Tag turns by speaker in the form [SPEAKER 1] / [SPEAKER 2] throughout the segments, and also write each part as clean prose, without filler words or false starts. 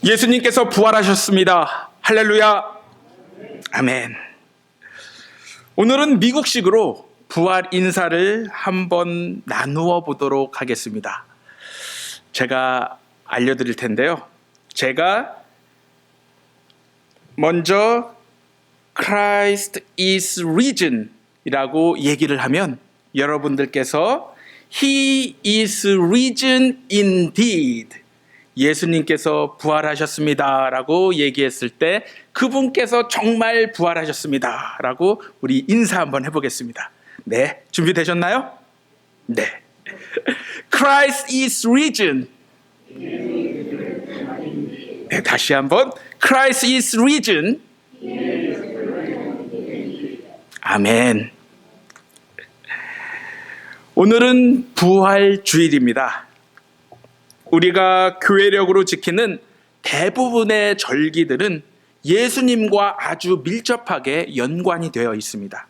[SPEAKER 1] 예수님께서 부활하셨습니다. 할렐루야. 아멘. 오늘은 미국식으로 부활 인사를 한번 나누어 보도록 하겠습니다. 제가 알려드릴 텐데요. 제가 먼저 Christ is risen 이라고 얘기를 하면 여러분들께서 He is risen indeed, 예수님께서 부활하셨습니다 라고 얘기했을 때 그분께서 정말 부활하셨습니다 라고 우리 인사 한번 해보겠습니다. 네, 준비되셨나요? 네. Christ is risen. 네, 다시 한번 Christ is risen. 아멘. 오늘은 부활 주일입니다. 우리가 교회력으로 지키는 대부분의 절기들은 예수님과 아주 밀접하게 연관이 되어 있습니다.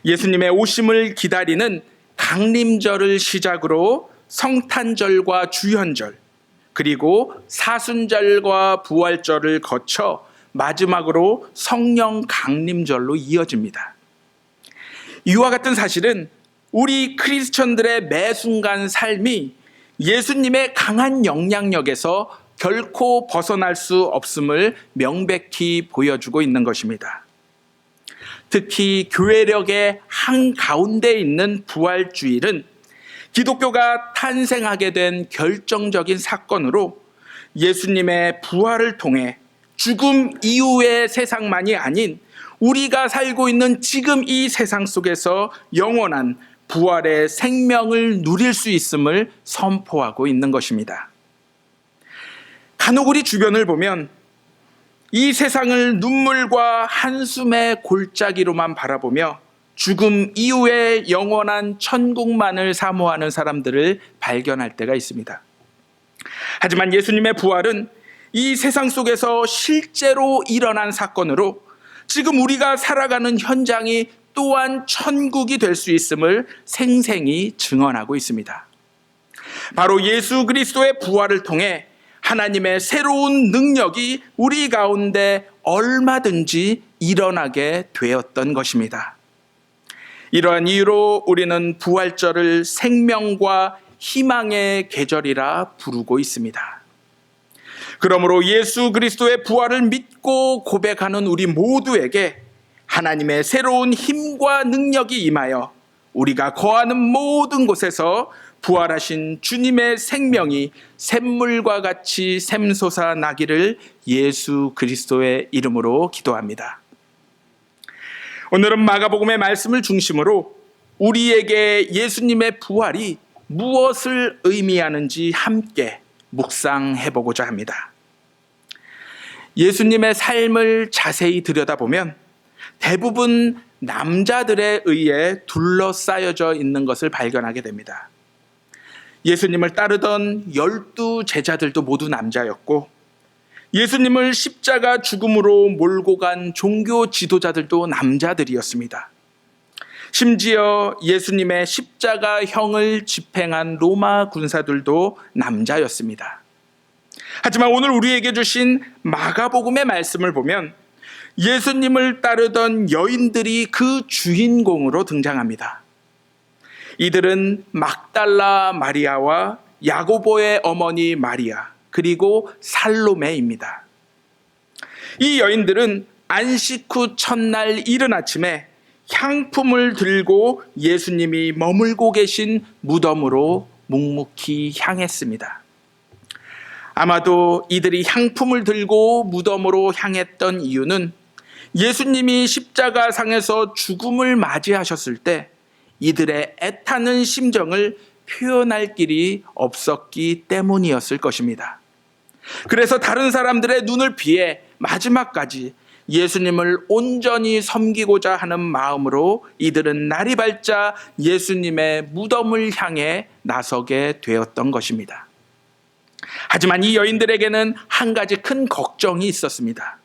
[SPEAKER 1] 예수님의 오심을 기다리는 강림절을 시작으로 성탄절과 주현절, 그리고 사순절과 부활절을 거쳐 마지막으로 성령 강림절로 이어집니다. 이와 같은 사실은 우리 크리스천들의 매 순간 삶이 예수님의 강한 영향력에서 결코 벗어날 수 없음을 명백히 보여주고 있는 것입니다. 특히 교회력의 한가운데 있는 부활주일은 기독교가 탄생하게 된 결정적인 사건으로 예수님의 부활을 통해 죽음 이후의 세상만이 아닌 우리가 살고 있는 지금 이 세상 속에서 영원한 부활의 생명을 누릴 수 있음을 선포하고 있는 것입니다. 간혹 우리 주변을 보면 이 세상을 눈물과 한숨의 골짜기로만 바라보며 죽음 이후의 영원한 천국만을 사모하는 사람들을 발견할 때가 있습니다. 하지만 예수님의 부활은 이 세상 속에서 실제로 일어난 사건으로 지금 우리가 살아가는 현장이 또한 천국이 될 수 있음을 생생히 증언하고 있습니다. 바로 예수 그리스도의 부활을 통해 하나님의 새로운 능력이 우리 가운데 얼마든지 일어나게 되었던 것입니다. 이러한 이유로 우리는 부활절을 생명과 희망의 계절이라 부르고 있습니다. 그러므로 예수 그리스도의 부활을 믿고 고백하는 우리 모두에게 하나님의 새로운 힘과 능력이 임하여 우리가 거하는 모든 곳에서 부활하신 주님의 생명이 샘물과 같이 샘솟아 나기를 예수 그리스도의 이름으로 기도합니다. 오늘은 마가복음의 말씀을 중심으로 우리에게 예수님의 부활이 무엇을 의미하는지 함께 묵상해보고자 합니다. 예수님의 삶을 자세히 들여다보면 대부분 남자들에 의해 둘러싸여져 있는 것을 발견하게 됩니다. 예수님을 따르던 12 제자들도 모두 남자였고 예수님을 십자가 죽음으로 몰고 간 종교 지도자들도 남자들이었습니다. 심지어 예수님의 십자가형을 집행한 로마 군사들도 남자였습니다. 하지만 오늘 우리에게 주신 마가복음의 말씀을 보면 예수님을 따르던 여인들이 그 주인공으로 등장합니다. 이들은 막달라 마리아와 야고보의 어머니 마리아, 그리고 살로메입니다. 이 여인들은 안식 후 첫날 이른 아침에 향품을 들고 예수님이 머물고 계신 무덤으로 묵묵히 향했습니다. 아마도 이들이 향품을 들고 무덤으로 향했던 이유는 예수님이 십자가상에서 죽음을 맞이하셨을 때 이들의 애타는 심정을 표현할 길이 없었기 때문이었을 것입니다. 그래서 다른 사람들의 눈을 피해 마지막까지 예수님을 온전히 섬기고자 하는 마음으로 이들은 날이 밝자 예수님의 무덤을 향해 나서게 되었던 것입니다. 하지만 이 여인들에게는 한 가지 큰 걱정이 있었습니다.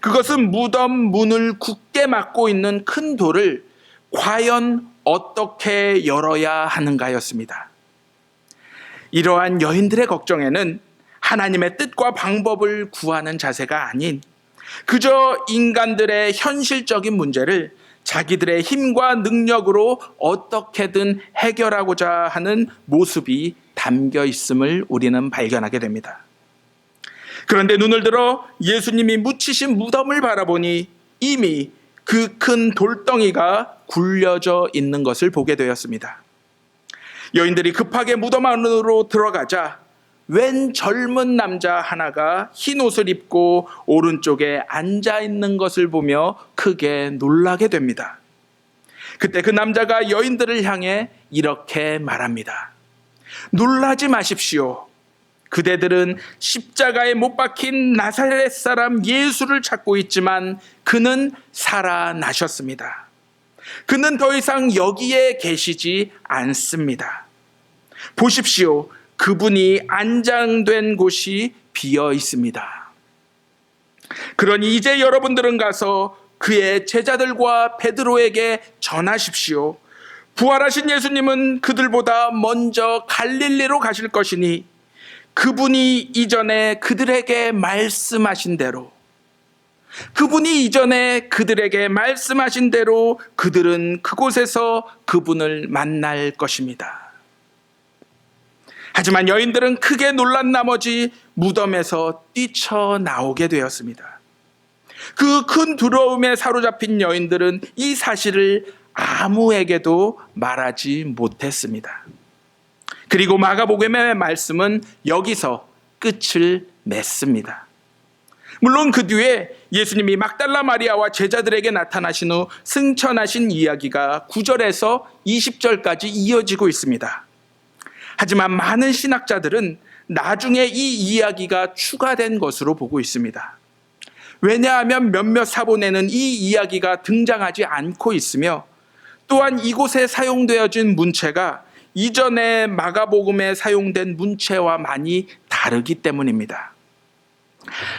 [SPEAKER 1] 그것은 무덤 문을 굳게 막고 있는 큰 돌을 과연 어떻게 열어야 하는가였습니다. 이러한 여인들의 걱정에는 하나님의 뜻과 방법을 구하는 자세가 아닌 그저 인간들의 현실적인 문제를 자기들의 힘과 능력으로 어떻게든 해결하고자 하는 모습이 담겨 있음을 우리는 발견하게 됩니다. 그런데 눈을 들어 예수님이 묻히신 무덤을 바라보니 이미 그 큰 돌덩이가 굴려져 있는 것을 보게 되었습니다. 여인들이 급하게 무덤 안으로 들어가자 웬 젊은 남자 하나가 흰 옷을 입고 오른쪽에 앉아 있는 것을 보며 크게 놀라게 됩니다. 그때 그 남자가 여인들을 향해 이렇게 말합니다. 놀라지 마십시오. 그대들은 십자가에 못 박힌 나사렛 사람 예수를 찾고 있지만 그는 살아나셨습니다. 그는 더 이상 여기에 계시지 않습니다. 보십시오. 그분이 안장된 곳이 비어 있습니다. 그러니 이제 여러분들은 가서 그의 제자들과 베드로에게 전하십시오. 부활하신 예수님은 그들보다 먼저 갈릴리로 가실 것이니 그분이 이전에 그들에게 말씀하신 대로 그들은 그곳에서 그분을 만날 것입니다. 하지만 여인들은 크게 놀란 나머지 무덤에서 뛰쳐나오게 되었습니다. 그 큰 두려움에 사로잡힌 여인들은 이 사실을 아무에게도 말하지 못했습니다. 그리고 마가복음의 말씀은 여기서 끝을 맺습니다. 물론 그 뒤에 예수님이 막달라 마리아와 제자들에게 나타나신 후 승천하신 이야기가 9절에서 20절까지 이어지고 있습니다. 하지만 많은 신학자들은 나중에 이 이야기가 추가된 것으로 보고 있습니다. 왜냐하면 몇몇 사본에는 이 이야기가 등장하지 않고 있으며 또한 이곳에 사용되어진 문체가 이전에 마가복음에 사용된 문체와 많이 다르기 때문입니다.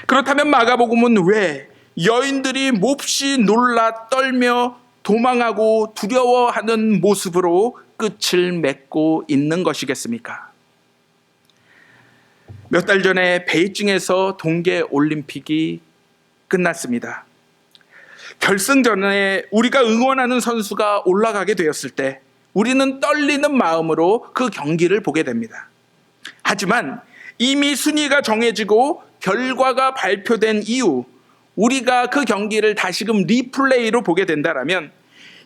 [SPEAKER 1] 그렇다면 마가복음은 왜 여인들이 몹시 놀라 떨며 도망하고 두려워하는 모습으로 끝을 맺고 있는 것이겠습니까? 몇 달 전에 베이징에서 동계올림픽이 끝났습니다. 결승전에 우리가 응원하는 선수가 올라가게 되었을 때 우리는 떨리는 마음으로 그 경기를 보게 됩니다. 하지만 이미 순위가 정해지고 결과가 발표된 이후 우리가 그 경기를 다시금 리플레이로 보게 된다면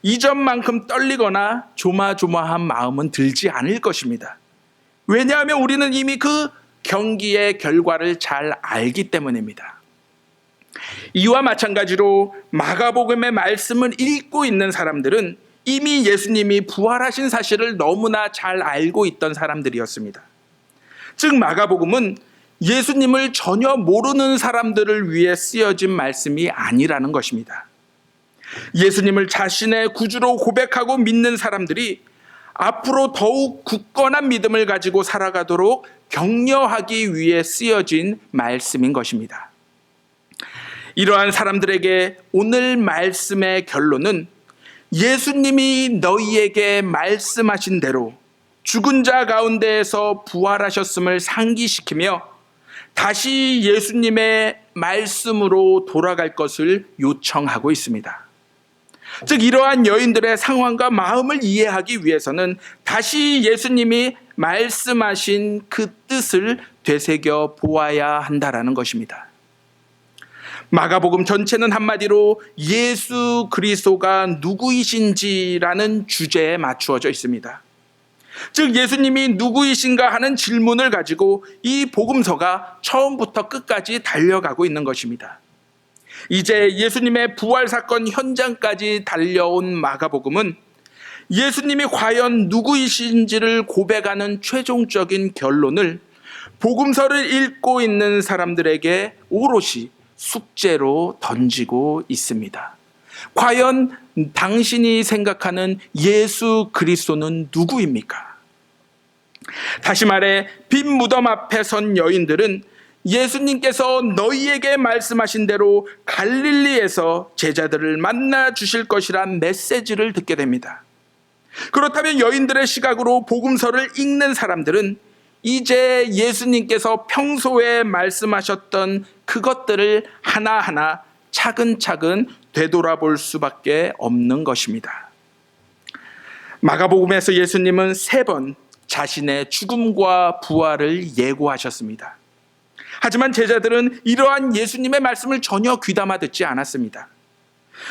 [SPEAKER 1] 이전만큼 떨리거나 조마조마한 마음은 들지 않을 것입니다. 왜냐하면 우리는 이미 그 경기의 결과를 잘 알기 때문입니다. 이와 마찬가지로 마가복음의 말씀을 읽고 있는 사람들은 이미 예수님이 부활하신 사실을 너무나 잘 알고 있던 사람들이었습니다. 즉 마가복음은 예수님을 전혀 모르는 사람들을 위해 쓰여진 말씀이 아니라는 것입니다. 예수님을 자신의 구주로 고백하고 믿는 사람들이 앞으로 더욱 굳건한 믿음을 가지고 살아가도록 격려하기 위해 쓰여진 말씀인 것입니다. 이러한 사람들에게 오늘 말씀의 결론은 예수님이 너희에게 말씀하신 대로 죽은 자 가운데에서 부활하셨음을 상기시키며 다시 예수님의 말씀으로 돌아갈 것을 요청하고 있습니다. 즉 이러한 여인들의 상황과 마음을 이해하기 위해서는 다시 예수님이 말씀하신 그 뜻을 되새겨 보아야 한다라는 것입니다. 마가복음 전체는 한마디로 예수 그리스도가 누구이신지라는 주제에 맞추어져 있습니다. 즉 예수님이 누구이신가 하는 질문을 가지고 이 복음서가 처음부터 끝까지 달려가고 있는 것입니다. 이제 예수님의 부활 사건 현장까지 달려온 마가복음은 예수님이 과연 누구이신지를 고백하는 최종적인 결론을 복음서를 읽고 있는 사람들에게 오롯이 숙제로 던지고 있습니다. 과연 당신이 생각하는 예수 그리스도는 누구입니까? 다시 말해 빈 무덤 앞에 선 여인들은 예수님께서 너희에게 말씀하신 대로 갈릴리에서 제자들을 만나 주실 것이란 메시지를 듣게 됩니다. 그렇다면 여인들의 시각으로 복음서를 읽는 사람들은 이제 예수님께서 평소에 말씀하셨던 그것들을 하나하나 차근차근 되돌아볼 수밖에 없는 것입니다. 마가복음에서 예수님은 3번 자신의 죽음과 부활을 예고하셨습니다. 하지만 제자들은 이러한 예수님의 말씀을 전혀 귀담아 듣지 않았습니다.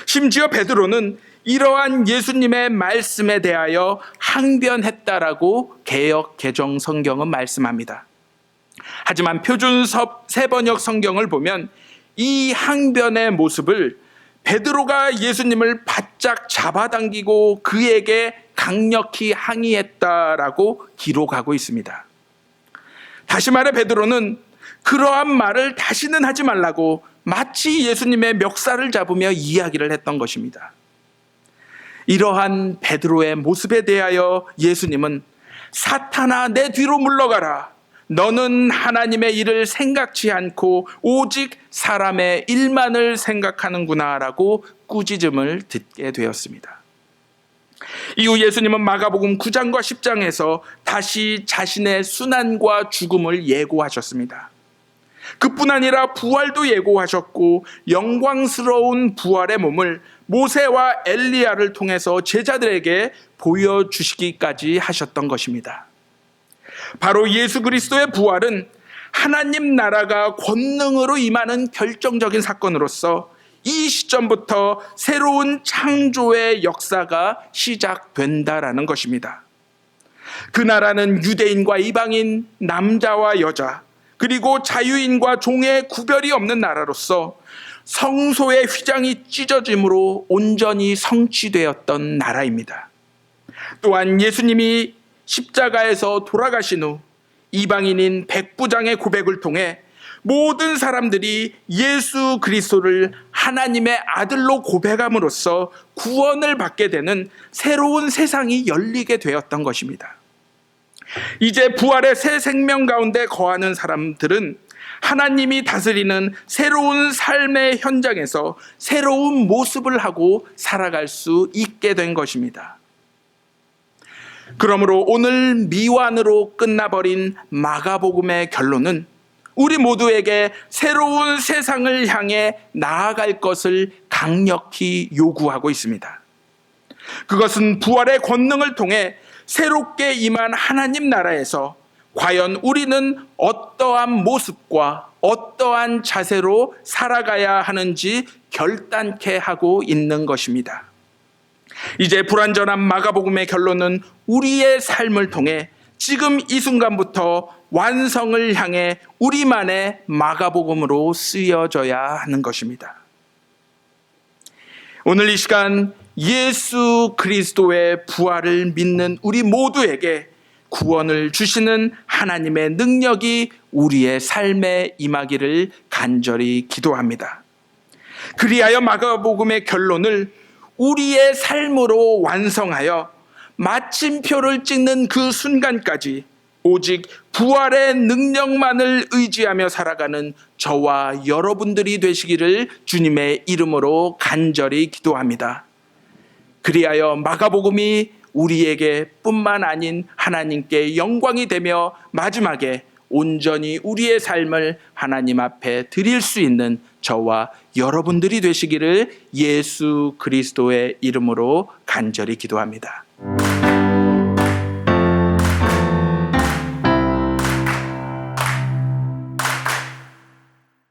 [SPEAKER 1] 심지어 베드로는 이러한 예수님의 말씀에 대하여 항변했다라고 개역 개정 성경은 말씀합니다. 하지만 표준 세번역 성경을 보면 이 항변의 모습을 베드로가 예수님을 바짝 잡아당기고 그에게 강력히 항의했다라고 기록하고 있습니다. 다시 말해 베드로는 그러한 말을 다시는 하지 말라고 마치 예수님의 멱살을 잡으며 이야기를 했던 것입니다. 이러한 베드로의 모습에 대하여 예수님은 사탄아 내 뒤로 물러가라. 너는 하나님의 일을 생각지 않고 오직 사람의 일만을 생각하는구나 라고 꾸짖음을 듣게 되었습니다. 이후 예수님은 마가복음 9장과 10장에서 다시 자신의 순환과 죽음을 예고하셨습니다. 그뿐 아니라 부활도 예고하셨고 영광스러운 부활의 몸을 모세와 엘리야를 통해서 제자들에게 보여주시기까지 하셨던 것입니다. 바로 예수 그리스도의 부활은 하나님 나라가 권능으로 임하는 결정적인 사건으로서 이 시점부터 새로운 창조의 역사가 시작된다라는 것입니다. 그 나라는 유대인과 이방인, 남자와 여자, 그리고 자유인과 종의 구별이 없는 나라로서 성소의 휘장이 찢어짐으로 온전히 성취되었던 나라입니다. 또한 예수님이 십자가에서 돌아가신 후 이방인인 백부장의 고백을 통해 모든 사람들이 예수 그리스도를 하나님의 아들로 고백함으로써 구원을 받게 되는 새로운 세상이 열리게 되었던 것입니다. 이제 부활의 새 생명 가운데 거하는 사람들은 하나님이 다스리는 새로운 삶의 현장에서 새로운 모습을 하고 살아갈 수 있게 된 것입니다. 그러므로 오늘 미완으로 끝나버린 마가복음의 결론은 우리 모두에게 새로운 세상을 향해 나아갈 것을 강력히 요구하고 있습니다. 그것은 부활의 권능을 통해 새롭게 임한 하나님 나라에서 과연 우리는 어떠한 모습과 어떠한 자세로 살아가야 하는지 결단케 하고 있는 것입니다. 이제 불완전한 마가복음의 결론은 우리의 삶을 통해 지금 이 순간부터 완성을 향해 우리만의 마가복음으로 쓰여져야 하는 것입니다. 오늘 이 시간 예수 그리스도의 부활을 믿는 우리 모두에게 구원을 주시는 하나님의 능력이 우리의 삶에 임하기를 간절히 기도합니다. 그리하여 마가복음의 결론을 우리의 삶으로 완성하여 마침표를 찍는 그 순간까지 오직 부활의 능력만을 의지하며 살아가는 저와 여러분들이 되시기를 주님의 이름으로 간절히 기도합니다. 그리하여 마가복음이 우리에게 뿐만 아닌 하나님께 영광이 되며 마지막에 온전히 우리의 삶을 하나님 앞에 드릴 수 있는 저와 여러분들이 되시기를 예수 그리스도의 이름으로 간절히 기도합니다.